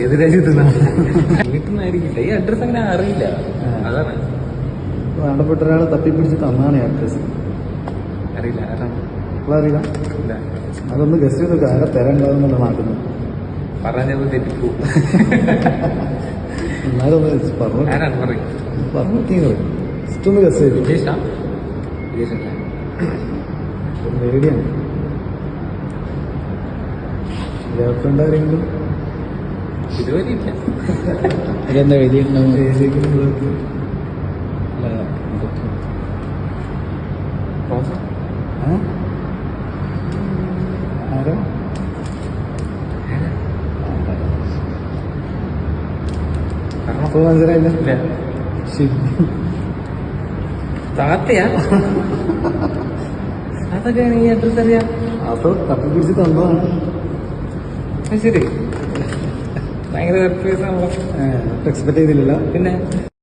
ഏത് രാജ്യത്തുനിന്നാണ് വീട്ടിൽ ഈ അഡ്രസ് അങ്ങനെ അറിയില്ല. അതാണ് വേണ്ടപ്പെട്ട ഒരാളെ തപ്പിപ്പിടിച്ച് തന്നാണ് ഈ അഡ്രസ്. അറിയില്ല ആരാണ് അറിയില്ല. അതൊന്ന് ഗസ്റ്റ് ചെയ്ത് ആരെ തരണ്ടാവുന്നുള്ള നാട്ടിൽ പറഞ്ഞത് തെറ്റിപ്പോ. എന്നാലും പറഞ്ഞു ആരാണ് പറയും പറഞ്ഞിട്ടീങ്ങൾ ജസ്റ്റ് ഒന്ന് ഗസ്റ്റ് ചെയ്തു. വിജേഷാ? പേടിയാണ്. ഗേൾഫ്രണ്ട് ആരെങ്കിലും ഇതുവരെ ഇല്ല. ഇതെന്താ എഴുതിയിട്ടുണ്ടാവും? ആരോ അപ്പൊ മനസ്സിലായില്ല. താത്തയാ? അതൊക്കെ ഈ അഡ്രസ് അറിയാം. അപ്പൊ തപ്പിപ്പിടിച്ച് തന്നതാണ്. ശരി, ഭയങ്കര സർപ്രൈസ് ആണല്ലോ. എക്സ്പെക്ട് ചെയ്തില്ല. പിന്നെ